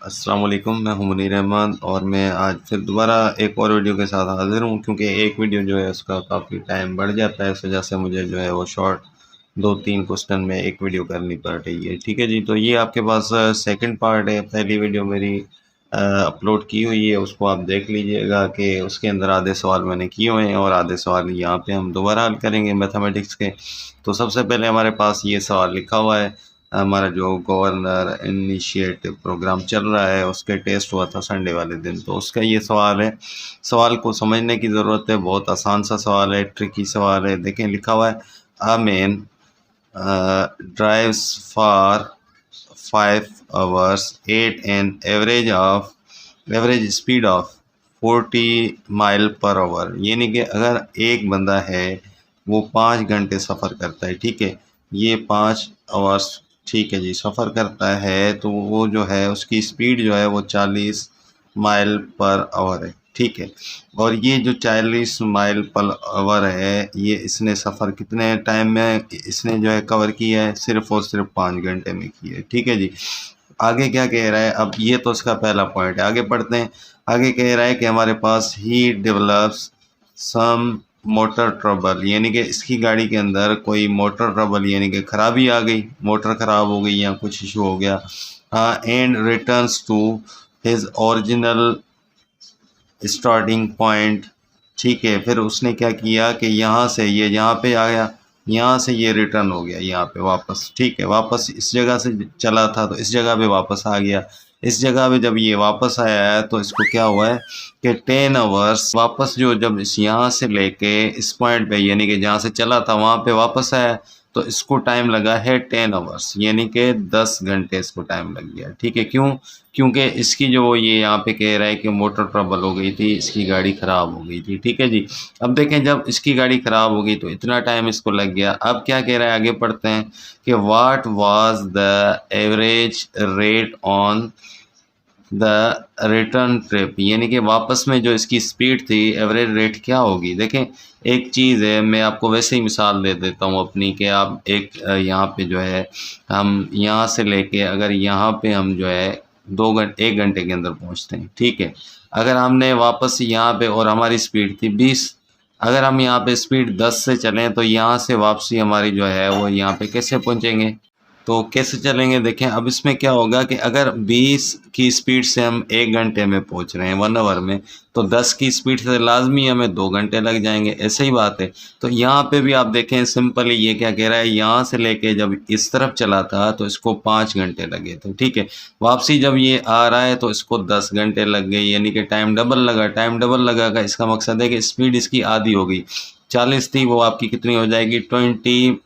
अस्सलाम वालेकुम, मैं हूं मुनीर अहमद और मैं आज फिर दोबारा एक और वीडियो के साथ हाज़िर हूं क्योंकि एक वीडियो जो है उसका काफ़ी टाइम बढ़ जाता है। इस वजह से मुझे जो है वो शॉर्ट 2-3 क्वेश्चन में एक वीडियो करनी पड़ रही है। ठीक है जी, तो ये आपके पास सेकंड पार्ट है। पहली वीडियो मेरी अपलोड की हुई है, उसको आप देख लीजिएगा कि उसके अंदर आधे सवाल मैंने किए हुए हैं और आधे सवाल यहाँ पे हम दोबारा हल करेंगे मैथमेटिक्स के। तो सबसे पहले हमारे पास ये सवाल लिखा हुआ है। हमारा जो गवर्नर इनिशिएटिव प्रोग्राम चल रहा है उसके टेस्ट हुआ था संडे वाले दिन, तो उसका ये सवाल है। सवाल को समझने की ज़रूरत है, बहुत आसान सा सवाल है, ट्रिकी सवाल है। देखें लिखा हुआ है, a man drives for 5 hours at an average speed of 40 mile per hour. यानी कि अगर एक बंदा है वो 5 घंटे सफ़र करता है, ठीक है, ये 5 आवर्स, ठीक है जी, सफ़र करता है, तो वो जो है उसकी स्पीड जो है वो 40 माइल पर आवर है, ठीक है। और ये जो 40 माइल पर आवर है, ये इसने सफ़र कितने टाइम में इसने जो है कवर किया है, सिर्फ़ और सिर्फ 5 घंटे में किया है, ठीक है जी। आगे क्या कह रहा है, अब ये तो इसका पहला पॉइंट है, आगे पढ़ते हैं। आगे कह रहा है कि हमारे पास ही डेवलप्स सम मोटर ट्रबल, यानी कि इसकी गाड़ी के अंदर कोई मोटर ट्रबल यानी कि ख़राबी आ गई, मोटर ख़राब हो गई या कुछ इशू हो गया। And returns to his original starting point, ठीक है। फिर उसने क्या किया कि यहाँ से ये यहाँ पे आया, यहाँ से ये रिटर्न हो गया यहाँ पे वापस, ठीक है। वापस इस जगह से चला था तो इस जगह पे वापस आ गया। इस जगह पे जब ये वापस आया है तो इसको क्या हुआ है कि 10 आवर्स वापस जो जब इस यहाँ से लेके इस पॉइंट पे यानी कि जहाँ से चला था वहाँ पे वापस आया, तो इसको टाइम लगा है 10 आवर्स, यानी कि 10 घंटे इसको टाइम लग गया, ठीक है। क्यों? क्योंकि इसकी जो ये यहाँ पे कह रहा है कि मोटर ट्रबल हो गई थी, इसकी गाड़ी ख़राब हो गई थी, ठीक है जी। अब देखें जब इसकी गाड़ी ख़राब हो गई तो इतना टाइम इसको लग गया। अब क्या कह रहा है, आगे पढ़ते हैं कि what was the average rate on the return trip, यानी कि वापस में जो इसकी स्पीड थी, एवरेज रेट क्या होगी। देखें एक चीज़ है, मैं आपको वैसे ही मिसाल दे देता हूँ अपनी, कि आप एक यहाँ पे जो है हम यहाँ से लेके अगर यहाँ पे हम जो है 1 घंटे के अंदर पहुँचते हैं, ठीक है। अगर हमने वापस यहाँ पे और हमारी स्पीड थी 20, अगर हम यहाँ पे स्पीड 10 से चलें तो यहाँ से वापसी हमारी जो है वो यहाँ पे कैसे पहुँचेंगे, तो कैसे चलेंगे। देखें अब इसमें क्या होगा कि अगर 20 की स्पीड से हम 1 घंटे में पहुंच रहे हैं 1 आवर में, तो 10 की स्पीड से लाजमी हमें 2 घंटे लग जाएंगे, ऐसे ही बात है। तो यहाँ पे भी आप देखें सिंपली ये क्या कह रहा है, यहाँ से लेके जब इस तरफ चला था तो इसको 5 घंटे लगे थे, ठीक है। वापसी जब ये आ रहा है तो इसको 10 घंटे लग गई, यानी कि टाइम डबल लगा। टाइम डबल लगा का इसका मकसद है कि स्पीड इसकी आधी हो गई, 40 थी वो आपकी कितनी हो जाएगी, 20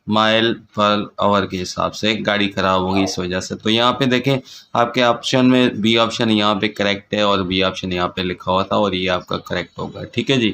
माइल पर आवर के हिसाब से गाड़ी ख़राब होगी इस वजह से। तो यहाँ पे देखें आपके ऑप्शन में बी ऑप्शन यहाँ पे करेक्ट है और बी ऑप्शन यहाँ पे लिखा हुआ था और ये आपका करेक्ट होगा, ठीक है जी।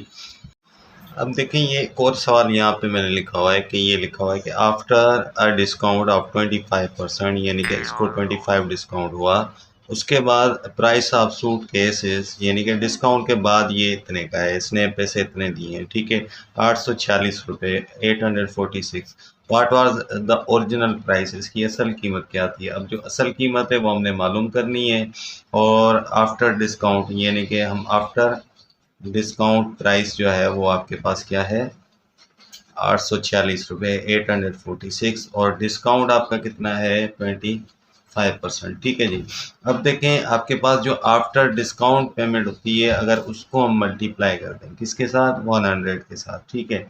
अब देखें ये एक और सवाल यहाँ पे मैंने लिखा हुआ है कि ये लिखा हुआ है कि आफ्टर अ डिस्काउंट ऑफ 25%, यानी कि इसको 25 डिस्काउंट हुआ, उसके बाद प्राइस ऑफ सूट केसेस, यानी कि डिस्काउंट के बाद ये इतने का है, इसने पैसे इतने दिए हैं, ठीक है, 846 रुपये, 846। What was the original price, इसकी असल कीमत क्या थी। अब जो असल कीमत है वो हमने मालूम करनी है। और आफ्टर डिस्काउंट यानी कि हम आफ्टर डिस्काउंट प्राइस जो है वो आपके पास क्या है, 846 रुपये, 846, और डिस्काउंट आपका कितना है 25%, ठीक है जी। अब देखें आपके पास जो आफ्टर डिस्काउंट पेमेंट होती है, अगर उसको हम मल्टीप्लाई कर दें किसके साथ, 100 के साथ, ठीक है।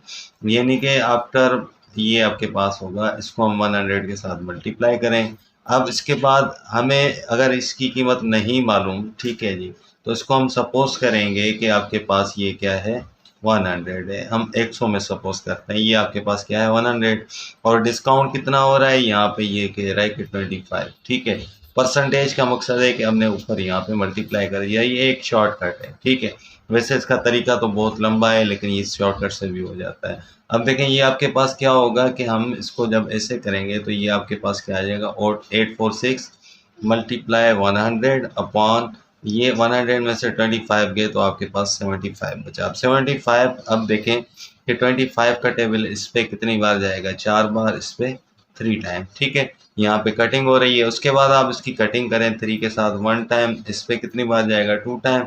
यानी कि आफ्टर ये आपके पास होगा, इसको हम 100 के साथ मल्टीप्लाई करें। अब इसके बाद हमें अगर इसकी कीमत नहीं मालूम, ठीक है जी, तो इसको हम सपोज करेंगे कि आपके पास ये क्या है, 100 है। हम 100 में सपोज करते हैं, ये आपके पास क्या है 100, और डिस्काउंट कितना हो रहा है यहाँ पे, ये कह रहा है कि 25, ठीक है। परसेंटेज का मकसद है कि हमने ऊपर यहाँ पे मल्टीप्लाई कर दिया, ये एक शॉर्टकट है, ठीक है। वैसे इसका तरीका तो बहुत लंबा है लेकिन ये शॉर्टकट से भी हो जाता है। अब देखें ये आपके पास क्या होगा कि हम इसको जब ऐसे करेंगे तो ये आपके पास क्या आ जाएगा, और 846 मल्टीप्लाई 100 अपॉन ये 100 में से 25 गए तो आपके पास 75 बचा। अब 75, अब देखें कि 25 का टेबल इस पे कितनी बार जाएगा, 4 बार, इस पे 3 टाइम, ठीक है। यहाँ पे कटिंग हो रही है, उसके बाद आप इसकी कटिंग करें 3 के साथ 1 टाइम, इस पे कितनी बार जाएगा 2 टाइम,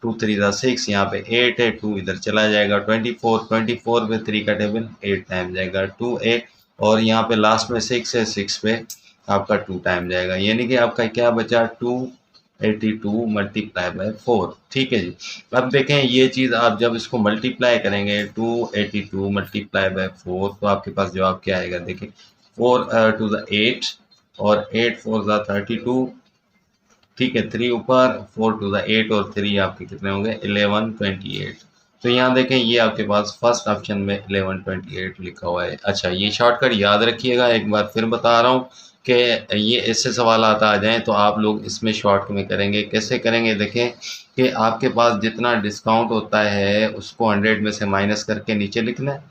2 3 ज़ा 6, यहाँ पे 8 है, 2 इधर चला जाएगा 24, 24 पे 3 का टेबल 8 टाइम जाएगा 2 8, और यहाँ पे लास्ट में 6 है, 6 पे आपका 2 टाइम जाएगा, यानी कि आपका क्या बचा 282 मल्टीप्लाई बाय 4, ठीक है जी। अब देखें ये चीज़ आप जब इसको मल्टीप्लाई करेंगे 282 मल्टीप्लाई बाय 4 तो आपके पास जवाब क्या आएगा, देखें 4 2 ज़ा 8 और 8 4 ज़ा 32, ठीक है, 3 ऊपर 4 2 ज़ा 8 और 3 आपके कितने होंगे 1128। तो यहाँ देखें ये आपके पास फर्स्ट ऑप्शन में 1128 लिखा हुआ है। अच्छा, ये शॉर्टकट याद रखिएगा, एक बार फिर बता रहा हूँ कि ये ऐसे सवाल आता आ जाएँ तो आप लोग इसमें शॉर्ट में करेंगे। कैसे करेंगे, देखें कि आपके पास जितना डिस्काउंट होता है उसको 100 में से माइनस करके नीचे लिखना है,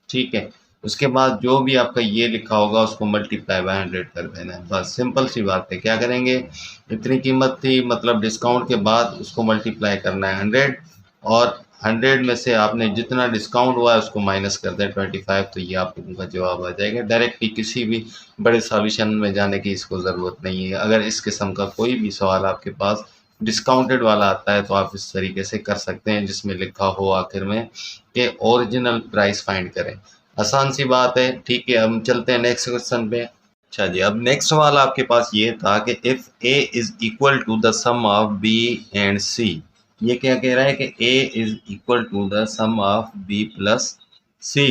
ठीक है। उसके बाद जो भी आपका ये लिखा होगा उसको मल्टीप्लाई बाय 100 कर देना है, बस सिंपल सी बात है। क्या करेंगे, इतनी कीमत थी मतलब डिस्काउंट के बाद उसको मल्टीप्लाई करना है 100, और 100 में से आपने जितना डिस्काउंट हुआ है उसको माइनस कर दें 25, तो ये आपको उनका जवाब आ जाएगा। डायरेक्टली किसी भी बड़े सॉल्यूशन में जाने की इसको ज़रूरत नहीं है। अगर इस किस्म का कोई भी सवाल आपके पास डिस्काउंटेड वाला आता है तो आप इस तरीके से कर सकते हैं, जिसमें लिखा हो आखिर में कि ओरिजिनल प्राइस फाइंड करें। आसान सी बात है, ठीक है। हम चलते हैं नेक्स्ट क्वेश्चन पे। अच्छा जी, अब नेक्स्ट सवाल आपके पास ये था कि if A is equal to the sum of B and C, ये क्या कह रहा है कि A is equal to the sum of B plus C,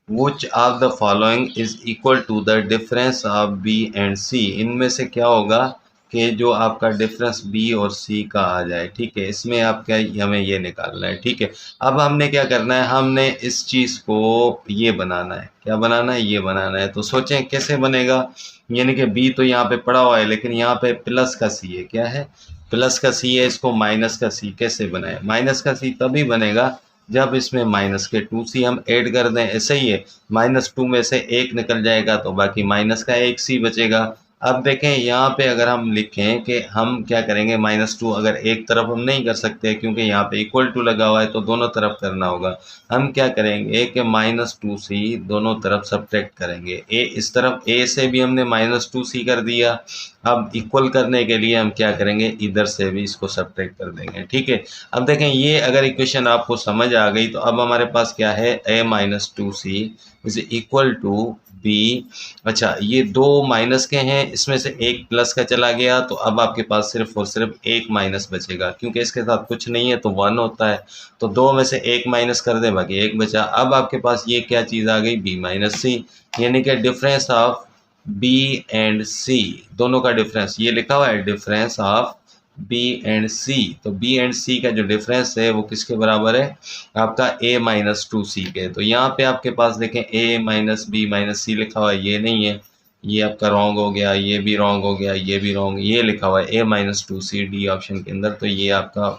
which of the following is equal to the difference of B and C, इनमें से क्या होगा कि जो आपका डिफरेंस बी और सी का आ जाए, ठीक है। इसमें आप क्या, हमें ये निकालना है, ठीक है। अब हमने क्या करना है, हमने इस चीज़ को ये बनाना है, क्या बनाना है, ये बनाना है। तो सोचें कैसे बनेगा, यानी कि बी तो यहाँ पे पड़ा हुआ है लेकिन यहाँ पे प्लस का सी है, क्या है, प्लस का सी है, इसको माइनस का सी कैसे बनाए, माइनस का सी तभी बनेगा जब इसमें माइनस के 2c हम ऐड कर दें। ऐसे ही है, -2 में से 1 निकल जाएगा तो बाकी माइनस का 1c बचेगा। अब देखें यहाँ पे अगर हम लिखें कि हम क्या करेंगे, -2 अगर एक तरफ हम नहीं कर सकते क्योंकि यहाँ पे इक्वल टू लगा हुआ है तो दोनों तरफ करना होगा। हम क्या करेंगे कि -2c दोनों तरफ सब्ट्रैक्ट करेंगे, ए इस तरफ, ए से भी हमने -2c कर दिया। अब इक्वल करने के लिए हम क्या करेंगे, इधर से भी इसको सब्ट्रैक्ट कर देंगे, ठीक है। अब देखें ये अगर इक्वेशन आपको समझ आ गई तो अब हमारे पास क्या है, a-2c is equal to be. अच्छा, ये दो माइनस के हैं, इसमें से एक प्लस का चला गया तो अब आपके पास सिर्फ और सिर्फ एक माइनस बचेगा, क्योंकि इसके साथ कुछ नहीं है तो 1 होता है। तो 2 में से एक माइनस कर दें, बाकी एक बचा। अब आपके पास ये क्या चीज़ आ गई, b-c, यानी कि डिफरेंस ऑफ बी एंड सी, दोनों का डिफरेंस ये लिखा हुआ है, डिफरेंस ऑफ बी एंड सी। तो बी एंड सी का जो डिफरेंस है वो किसके बराबर है, आपका a-2c के। तो यहाँ पे आपके पास देखें a-b-c लिखा हुआ है, ये नहीं है, ये आपका रॉन्ग हो गया, ये भी रॉन्ग हो गया, ये भी रॉन्ग, ये लिखा हुआ है a-2c डी ऑप्शन के अंदर। तो ये आपका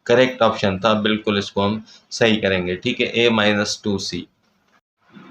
करेक्ट ऑप्शन था, बिल्कुल इसको हम सही करेंगे, ठीक है, a-2c।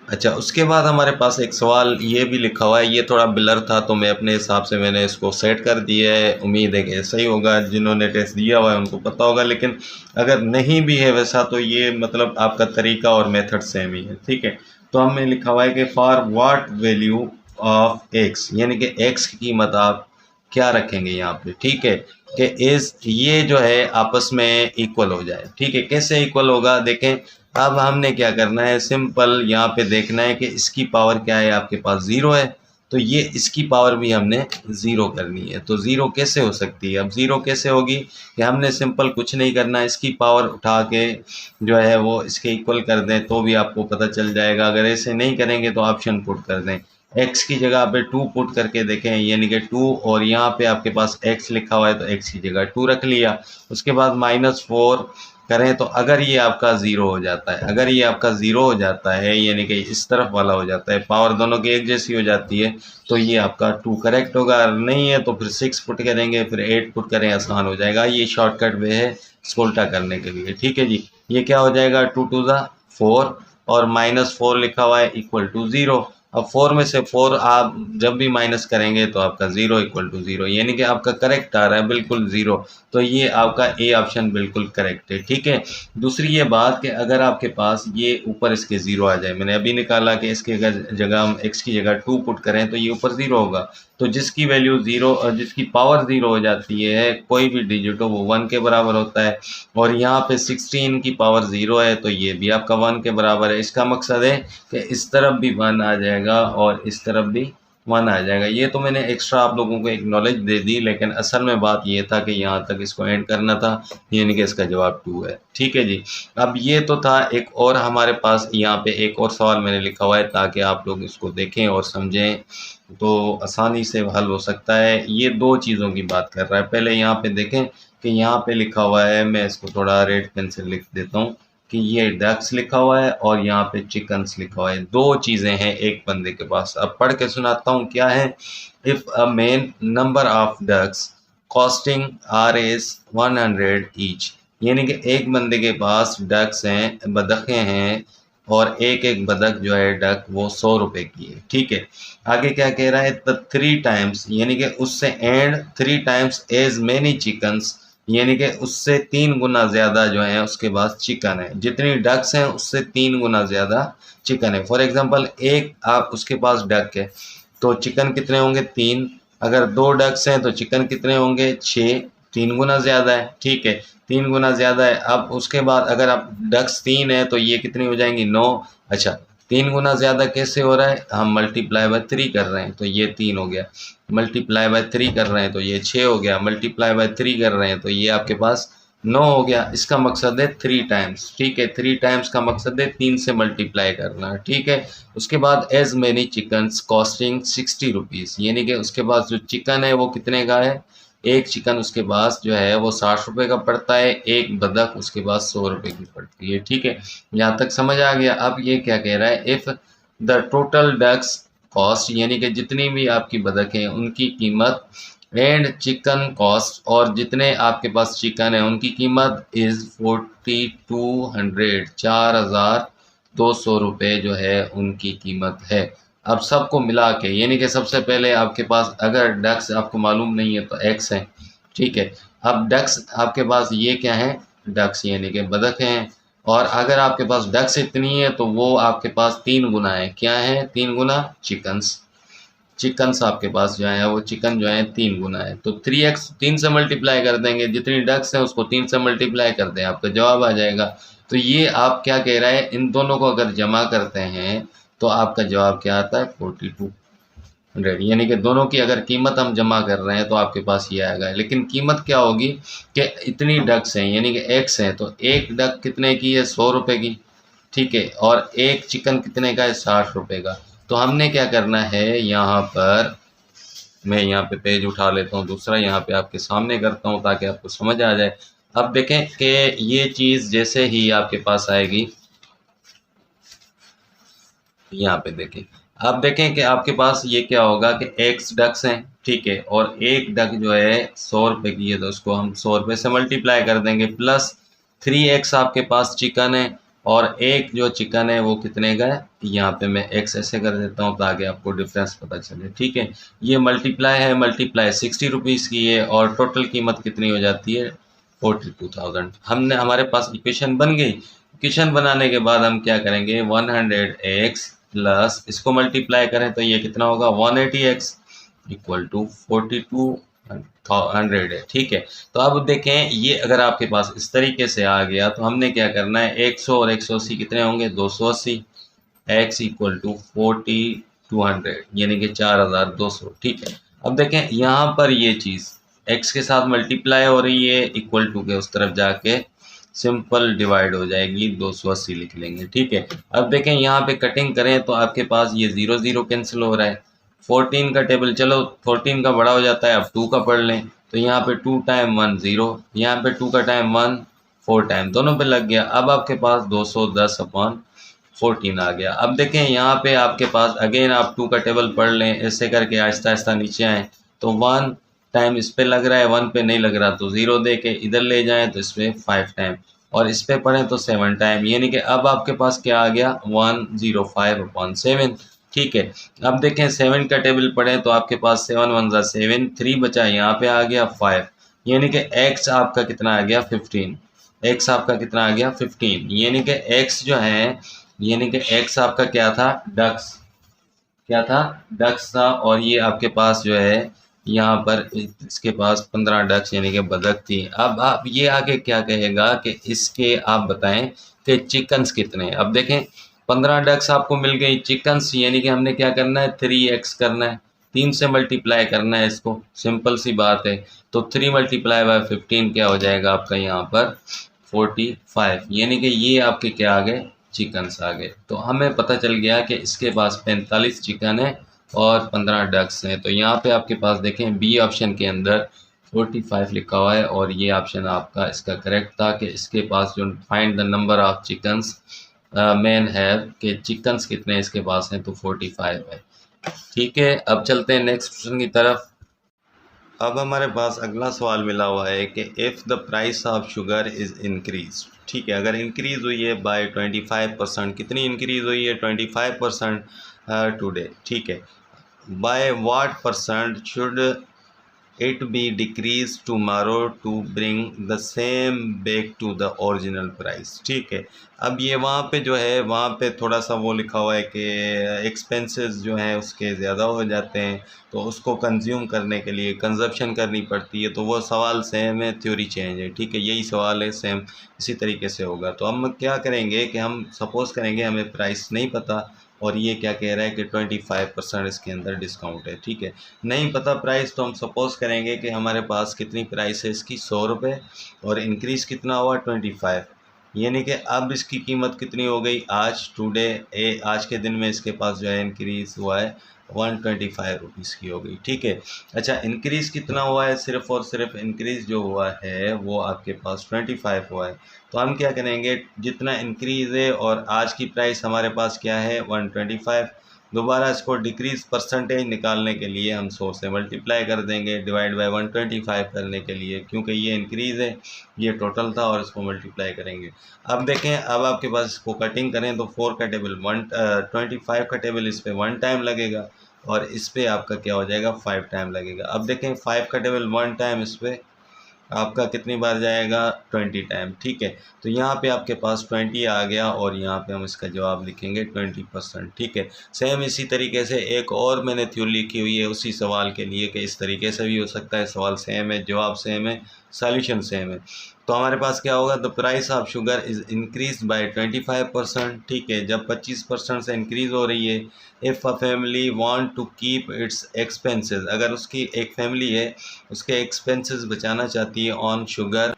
अच्छा, उसके बाद हमारे पास एक सवाल ये भी लिखा हुआ है, ये थोड़ा ब्लर था तो मैं अपने हिसाब से मैंने इसको सेट कर दिया है, उम्मीद है कि सही होगा, जिन्होंने टेस्ट दिया हुआ है उनको पता होगा, लेकिन अगर नहीं भी है वैसा तो ये मतलब आपका तरीका और मेथड सेम ही है, ठीक है। तो हमें लिखा हुआ है कि for what value of x, यानी कि एक्स की कीमत आप क्या रखेंगे यहाँ पे, ठीक है, कि इस ये जो है आपस में इक्वल हो जाए, ठीक है। कैसे इक्वल होगा, देखें अब हमने क्या करना है, सिंपल यहाँ पे देखना है कि इसकी पावर क्या है, आपके पास 0 है तो ये इसकी पावर भी हमने 0 करनी है। तो 0 कैसे हो सकती है, अब 0 कैसे होगी कि हमने सिंपल कुछ नहीं करना, इसकी पावर उठा के जो है वो इसके इक्वल कर दें तो भी आपको पता चल जाएगा। अगर ऐसे नहीं करेंगे तो ऑप्शन पुट कर दें, x की जगह पे 2 पुट करके देखें, यानी कि 2 और यहाँ पे आपके पास x लिखा हुआ है तो x की जगह 2 रख लिया। उसके बाद -4 करें तो अगर ये आपका 0 हो जाता है, अगर ये आपका 0 हो जाता है यानी कि इस तरफ वाला हो जाता है, पावर दोनों की एक जैसी हो जाती है तो ये आपका 2 करेक्ट होगा। अगर नहीं है तो फिर 6 पुट करेंगे, फिर 8 पुट करें, आसान हो जाएगा। ये शॉर्टकट वे है इसको उल्टा करने के लिए, ठीक है जी। ये क्या हो जाएगा, 2 2 ज़ा 4 और -4 लिखा हुआ है इक्वल टू 0। अब 4 में से 4 आप जब भी माइनस करेंगे तो आपका 0 इक्वल टू 0, यानी कि आपका करेक्ट आ रहा है बिल्कुल 0। तो ये आपका ए ऑप्शन बिल्कुल करेक्ट है, ठीक है। दूसरी ये बात कि अगर आपके पास ये ऊपर इसके 0 आ जाए, मैंने अभी निकाला कि इसकी अगर जगह हम x की जगह 2 पुट करें तो ये ऊपर 0 होगा। तो जिसकी वैल्यू 0 और जिसकी पावर 0 हो जाती है, कोई भी डिजिट हो, वो 1 के बराबर होता है। और यहाँ पे 16 की पावर 0 है तो ये भी आपका 1 के बराबर है। इसका मकसद है कि इस तरफ भी 1 आ जाएगा और इस तरफ भी 1 आ जाएगा। ये तो मैंने एक्स्ट्रा आप लोगों को एक नॉलेज दे दी, लेकिन असल में बात ये था कि यहाँ तक इसको एंड करना था, यानी कि इसका जवाब 2 है, ठीक है जी। अब ये तो था। एक और हमारे पास यहाँ पे एक और सवाल मैंने लिखा हुआ है ताकि आप लोग इसको देखें और समझें, तो आसानी से हल हो सकता है। ये दो चीज़ों की बात कर रहा है। पहले यहाँ पे देखें कि यहाँ पे लिखा हुआ है, मैं इसको थोड़ा रेड पेन से लिख देता हूँ कि ये डक्स लिखा हुआ है और यहाँ पे चिकन्स लिखा हुआ है। दो चीज़ें हैं एक बंदे के पास। अब पढ़ के सुनाता हूँ क्या है। If a men number of ducks costing are is 100 each, यानी कि एक बंदे के पास डक्स हैं, बदखें हैं, और एक एक बदक जो है डक वो 100 रुपए की है, ठीक है। आगे क्या कह रहा है, द 3 टाइम्स, यानी कि उससे and 3 times as many chickens, यानी कि उससे 3 गुना ज़्यादा जो है उसके पास चिकन है। जितनी डक्स हैं उससे 3 गुना ज़्यादा चिकन है। फॉर एग्जांपल एक आप उसके पास डक है तो चिकन कितने होंगे, 3। अगर 2 डक्स हैं तो चिकन कितने होंगे, 6। 3 गुना ज़्यादा है, ठीक है, 3 गुना ज़्यादा है। अब उसके बाद अगर आप डक्स 3 है तो ये कितनी हो जाएंगी, 9। अच्छा, 3 गुना ज़्यादा कैसे हो रहा है, हम मल्टीप्लाई बाय 3 कर रहे हैं तो ये 3 हो गया, मल्टीप्लाई बाय 3 कर रहे हैं तो ये 6 हो गया, मल्टीप्लाई बाय 3 कर रहे हैं तो ये आपके पास 9 हो गया। इसका मकसद है 3 टाइम्स, ठीक है। 3 टाइम्स का मकसद है 3 से मल्टीप्लाई करना, ठीक है। उसके बाद as many chickens costing 60 rupees, यानी कि उसके पास जो चिकन है वो कितने का है, एक चिकन उसके पास जो है वो 60 रुपये का पड़ता है, एक बदक उसके पास 100 रुपये की पड़ती है, ठीक है। यहाँ तक समझ आ गया। अब ये क्या कह रहा है, if the total ducks cost, यानी कि जितनी भी आपकी बदक हैं उनकी कीमत, एंड चिकन कॉस्ट, और जितने आपके पास चिकन है उनकी कीमत इज़ 4200, 4200 रुपये जो है उनकी कीमत है। अब सबको मिला के, यानी कि सबसे पहले आपके पास अगर डक्स आपको मालूम नहीं है तो एक्स है, ठीक है। अब डक्स आपके पास ये क्या है, डक्स यानी कि बदक हैं, और अगर आपके पास डक्स इतनी है तो वो आपके पास 3 गुना है, क्या है, 3 गुना चिकन्स। चिकन्स आपके पास जो है वो चिकन जो है 3 गुना है, तो 3x 3 से मल्टीप्लाई कर देंगे, जितनी डक्स है उसको 3 से मल्टीप्लाई कर दें, आपका जवाब आ जाएगा। तो ये आप क्या कह रहे हैं, इन दोनों को अगर जमा करते हैं तो आपका जवाब क्या आता है, 4200, यानी कि दोनों की अगर कीमत हम जमा कर रहे हैं तो आपके पास ये आएगा। लेकिन कीमत क्या होगी कि इतनी डक्स हैं, यानी कि एक्स हैं, तो एक डक कितने की है, 100 रुपये की, ठीक है, और एक चिकन कितने का है, 60 रुपये का। तो हमने क्या करना है, यहाँ पर मैं यहाँ पे पेज उठा लेता हूँ दूसरा, यहाँ पे आपके सामने करता हूँ ताकि आपको समझ आ जाए। अब देखें कि ये चीज़ जैसे ही आपके पास आएगी, यहाँ पे देखें, आप देखें कि आपके पास ये क्या होगा कि एक्स डक्स हैं, ठीक है, और एक डक जो है 100 रुपये की है तो उसको हम 100 रुपये से मल्टीप्लाई कर देंगे, प्लस 3x आपके पास चिकन है, और एक जो चिकन है वो कितने का है, यहाँ पे मैं x ऐसे कर देता हूँ ताकि आपको डिफरेंस पता चले, ठीक है। ये मल्टीप्लाई है, मल्टीप्लाई 60 रुपीज़ की है, और टोटल कीमत कितनी हो जाती है, 42,000। हमने हमारे पास इक्वेशन बन गई। इक्वेशन बनाने के बाद हम क्या करेंगे, 100x प्लस इसको मल्टीप्लाई करें तो ये कितना होगा, 180x इक्वल टू 4200 है, ठीक है। तो अब देखें, ये अगर आपके पास इस तरीके से आ गया तो हमने क्या करना है, 100 और 180 कितने होंगे, 280, x इक्वल टू 4200, यानी कि 4200, ठीक है। अब देखें यहाँ पर ये चीज़ x के साथ मल्टीप्लाई हो रही है, इक्वल टू के उस तरफ जाके सिंपल डिवाइड हो जाएगी, 280 लिख लेंगे, ठीक है। अब देखें यहाँ पे कटिंग करें तो आपके पास ये 0 0 कैंसिल हो रहा है। 14 का टेबल, चलो 14 का बड़ा हो जाता है, अब 2 का पढ़ लें तो यहाँ पे 2 टाइम 1 0, यहाँ पे 2 का टाइम 1, 4 टाइम दोनों पे लग गया। अब आपके पास 210/14 आ गया। अब देखें यहाँ पे आपके पास अगेन आप 2 का टेबल पढ़ लें, ऐसे करके आहिस्ता आहिस्ता नीचे आएँ तो 1 टाइम इस पे लग रहा है, 1 पे नहीं लग रहा तो 0 दे के इधर ले जाएं तो इस पे 5 टाइम, और इस पे पढ़ें तो 7 टाइम, यानी कि अब आपके पास क्या आ गया, 105/7। ठीक है। अब देखें 7 का टेबल पढ़े तो आपके पास 7 वन ज़ा 7, 3 बचा, यहाँ पे आ गया 5, यानी कि x आपका कितना आ गया 15, x आपका कितना आ गया 15, यानी कि x जो है, यानी कि x आपका क्या था, डक्स, क्या था, डक्स था, और ये आपके पास जो है यहाँ पर इसके पास 15 डक्स यानी कि बतख थी। अब आप ये आगे क्या कहेगा कि इसके आप बताएं कि चिकन्स कितने हैं। अब देखें 15 डक्स आपको मिल गई, चिकन्स यानी कि हमने क्या करना है, 3x करना है, 3 से मल्टीप्लाई करना है इसको, सिंपल सी बात है। तो 3 मल्टीप्लाई बाय 15 क्या हो जाएगा आपका यहाँ पर 45, यानी कि ये आपके क्या आ गए, चिकन्स आ गए। तो हमें पता चल गया कि इसके पास 45 चिकन है और 15 डक्स हैं। तो यहाँ पे आपके पास देखें बी ऑप्शन के अंदर 45 लिखा हुआ है, और ये ऑप्शन आपका इसका करेक्ट था कि इसके पास जो find the number of chickens man have, के चिकन्स कितने इसके पास हैं, तो 45 है। ठीक है, अब चलते हैं नेक्स्ट क्वेश्चन की तरफ। अब हमारे पास अगला सवाल मिला हुआ है कि if the price of sugar is increase. ठीक है, अगर इंक्रीज़ हुई है बाय 25%, कितनी इंक्रीज़ हुई है 25% टुडे। ठीक है, by what percent should it be decrease tomorrow to bring the same back to the original price. ठीक है, अब ये वहाँ पे जो है, वहाँ पे थोड़ा सा वो लिखा हुआ है कि एक्सपेंसेस जो हैं उसके ज़्यादा हो जाते हैं, तो उसको कंज्यूम करने के लिए कंजप्शन करनी पड़ती है। तो वो सवाल सेम है, थ्योरी चेंज है। ठीक है, यही सवाल है, सेम इसी तरीके से होगा। तो हम क्या करेंगे कि हम सपोज़ करेंगे हमें प्राइस नहीं पता, और ये क्या कह रहा है कि 25% इसके अंदर डिस्काउंट है। ठीक है, नहीं पता प्राइस, तो हम सपोज़ करेंगे कि हमारे पास कितनी प्राइस है इसकी 100 रुपये, और इंक्रीज़ कितना हुआ 25, यानी कि अब इसकी कीमत कितनी हो गई आज टुडे, आज के दिन में इसके पास जो है इंक्रीज़ हुआ है 125 रुपीज़ की हो गई। ठीक है, अच्छा इंक्रीज़ कितना हुआ है, सिर्फ़ और सिर्फ इंक्रीज़ जो हुआ है वो आपके पास 25 हुआ है। तो हम क्या करेंगे, जितना इंक्रीज़ है और आज की प्राइस हमारे पास क्या है 125, दोबारा इसको डिक्रीज़ परसेंटेज निकालने के लिए हम 100 से मल्टीप्लाई कर देंगे, डिवाइड बाय 125 करने के लिए, क्योंकि ये इंक्रीज़ है, ये टोटल था, और इसको मल्टीप्लाई करेंगे। अब देखें, अब आपके पास इसको कटिंग करें तो 4 का टेबल 25 का टेबल इस पर 1 टाइम लगेगा, और इस पर आपका क्या हो जाएगा 5 टाइम लगेगा। अब देखें 5 का टेबल 1 टाइम, इस पर आपका कितनी बार जाएगा 20 टाइम। ठीक है, तो यहाँ पे आपके पास 20 आ गया, और यहाँ पे हम इसका जवाब लिखेंगे 20%। ठीक है, सेम इसी तरीके से एक और मैंने थ्योरी लिखी हुई है उसी सवाल के लिए कि इस तरीके से भी हो सकता है, सवाल सेम है, जवाब सेम है, सॉल्यूशन सेम है। तो हमारे पास क्या होगा, the price of sugar is increase by 25%। ठीक है, जब 25% से इंक्रीज़ हो रही है, if a family want to keep its expenses, अगर उसकी एक फैमिली है उसके एक्सपेंसेस बचाना चाहती है on sugar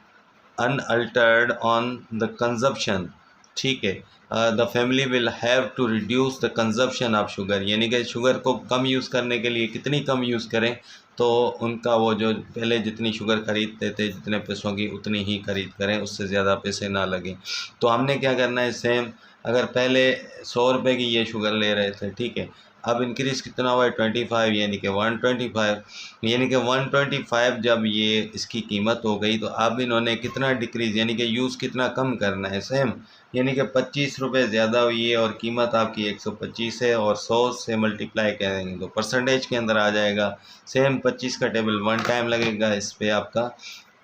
unaltered on the consumption. ठीक है, the family will have to reduce the consumption of sugar, यानी कि शुगर को कम यूज़ करने के लिए कितनी कम यूज़ करें, तो उनका वो जो पहले जितनी शुगर ख़रीदते थे जितने पैसों की, उतनी ही खरीद करें, उससे ज़्यादा पैसे ना लगें। तो हमने क्या करना है, सेम अगर पहले 100 रुपये की ये शुगर ले रहे थे, ठीक है, अब इंक्रीज़ कितना हुआ है 25, यानी कि 125, यानी कि 125 जब ये इसकी कीमत हो गई, तो अब इन्होंने कितना डिक्रीज़, यानी कि यूज़ कितना कम करना है, सेम, यानी कि 25 रुपये ज़्यादा हुई है, और कीमत आपकी 125 है, और 100 से मल्टीप्लाई करेंगे तो परसेंटेज के अंदर आ जाएगा। सेम 25 का टेबल 1 टाइम लगेगा, इस पर आपका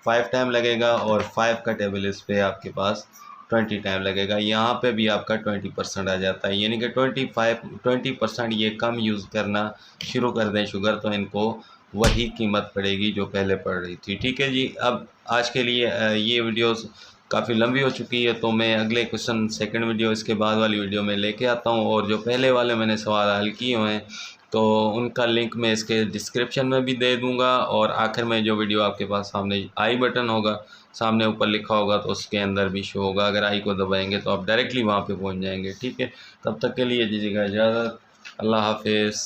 5 टाइम लगेगा, और 5 का टेबल इस पर आपके पास 20 टाइम लगेगा। यहाँ पे भी आपका 20% आ जाता है, यानी कि 20% ये कम यूज़ करना शुरू कर दें शुगर, तो इनको वही कीमत पड़ेगी जो पहले पड़ रही थी। ठीक है जी, अब आज के लिए ये वीडियोस काफ़ी लंबी हो चुकी है, तो मैं अगले क्वेश्चन सेकंड वीडियो इसके बाद वाली वीडियो में लेके आता हूँ, और जो पहले वाले मैंने सवाल हल किए हुए हैं तो उनका लिंक मैं इसके डिस्क्रिप्शन में भी दे दूँगा, और आखिर में जो वीडियो आपके पास सामने आई बटन होगा, सामने ऊपर लिखा होगा, तो उसके अंदर भी शो होगा। अगर आई को दबाएंगे तो आप डायरेक्टली वहाँ पे पहुँच जाएंगे। ठीक है, तब तक के लिए दीजिएगा इजाज़त। अल्लाह हाफिज़।